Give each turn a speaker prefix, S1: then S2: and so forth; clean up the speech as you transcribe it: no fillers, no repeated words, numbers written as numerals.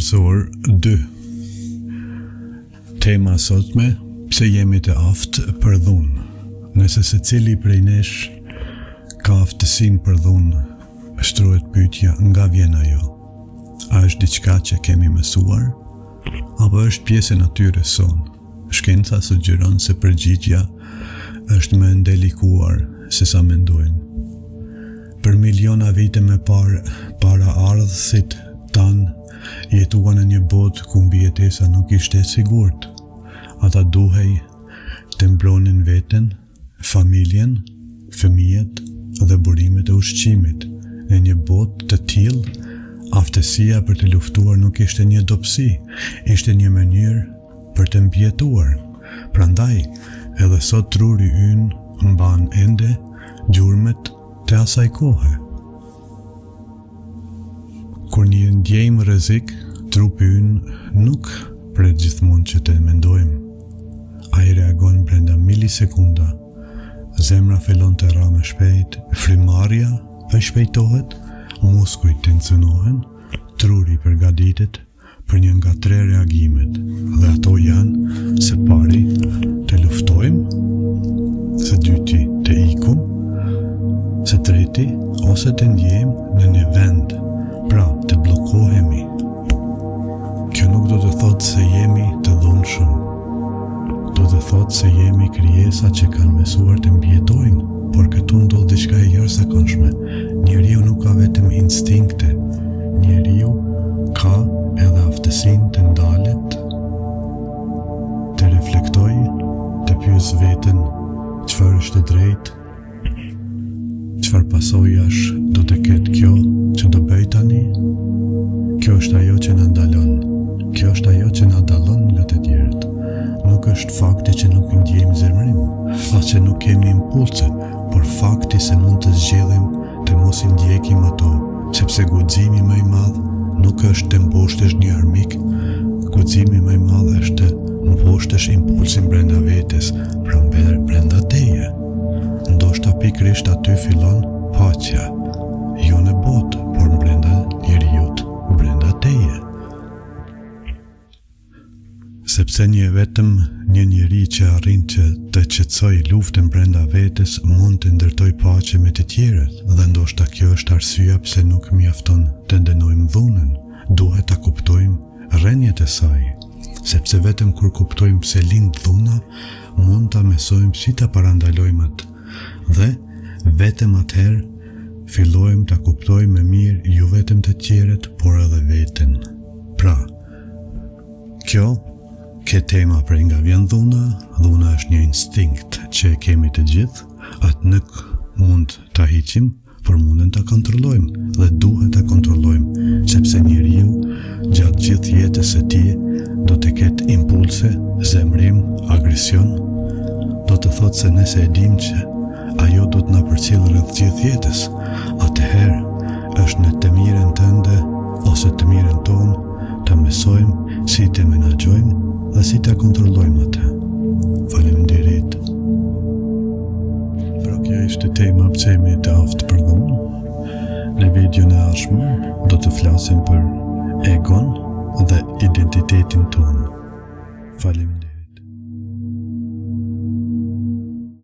S1: Kryesor 2. Tema sotme: pse jemi të aftë për dhunë. Nëse secili prej nesh ka aftësinë për dhunë, shtrohet pyetja, nga vjen ajo? A është diçka që kemi mësuar, apo është pjesë e natyrës sonë? Shkenca sugjeron se përgjigjja është më ndelikuar se sa mendojnë. Për miliona vite më para ardhësit tanë jetuan në një botë ku mbijetesa nuk ishte e sigurt. Ata duhej të mbronin veten, familjen, fëmijët dhe burimet e ushqimit. Në një botë të tillë, aftësia për të luftuar nuk ishte një dobësi, ishte një mënyrë për të mbijetuar. Prandaj, edhe sot truri ynë mban ende gjurmet të asaj kohe. Kur një ndjejmë rrezik, trupi ynë nuk pret gjithmonë që të mendojmë. Ai reagon brenda milisekunda. Zemra fillon të rramë shpejt, frymarrja shpejtohet, muskujt tensionohen, truri përgatitet për një nga 3 reagimet, dhe ato janë: së pari të luftojmë, së dyti të ikum, së treti ose të ndjejmë në një vend, pra të bllokohemi. Kjo nuk do të thotë se jemi të dhunshëm. Do të thotë se jemi krijesa që kanë mësuar të mbijetojnë, por këtu ndodh diçka e jashtëzakonshme. Njeriu nuk ka vetëm instinkte, njeriu ka edhe aftësinë të ndalet, të reflektojë, të pyes veten çfarë është e drejtë, çfarë pasojash do të ketë kjo që do bëj tani. Kjo është ajo që na ndalon. Kjo është ajo që na dallon nga të tjerët. Nuk është fakti që nuk ndjejmë zemrim, as që nuk kemi impulse, por fakti se mund të zgjedhim të mos i ndjekim ato, sepse guximi më i madh nuk është të mposhtësh një armik, guximi më i madh është të mposhtësh impulsin brenda vetes, pra brenda teje. Ndoshta pikërisht aty fillon paqja, jo në botë, por brenda njeriut, brenda teje. Sepse vetëm një njeri që arrin që të qetësoj luftën brenda vetes mund të ndërtoj paqe me të tjerët, dhe ndoshta kjo është arsyeja pse nuk mjafton të ndënojmë dhunën. Duhet ta kuptojmë rrënjët e saj, sepse vetëm kur kuptojmë pse lind dhuna, mund ta mësojmë si ta parandalojmë atë, dhe vetëm atëherë fillojmë ta kuptojmë më mirë jo vetëm të tjerët, por edhe veten. Pra, Kjo tema prej nga vjen dhuna. Dhuna është një instinkt që e kemi të gjithë, atë nuk mund ta hiqim, por mundem ta kontrollojmë, dhe duhet ta kontrollojmë, sepse njeriu gjatë gjithë jetës së tij do të ketë impulse, zemrim, agresion. Do të thotë se nëse e dim që ajo do të na përcjellë rreth gjithë jetës, atëherë është në të mirën tënde ose të mirën tonë të mësojmë si të menaxhojmë dhe si të kontrollojmë atë. Faleminderit. Pra kjo ishte tema pse jemi të aftë për dhunë. Në videon e ardhshëm do të flasim për egon dhe identitetin tonë. Faleminderit.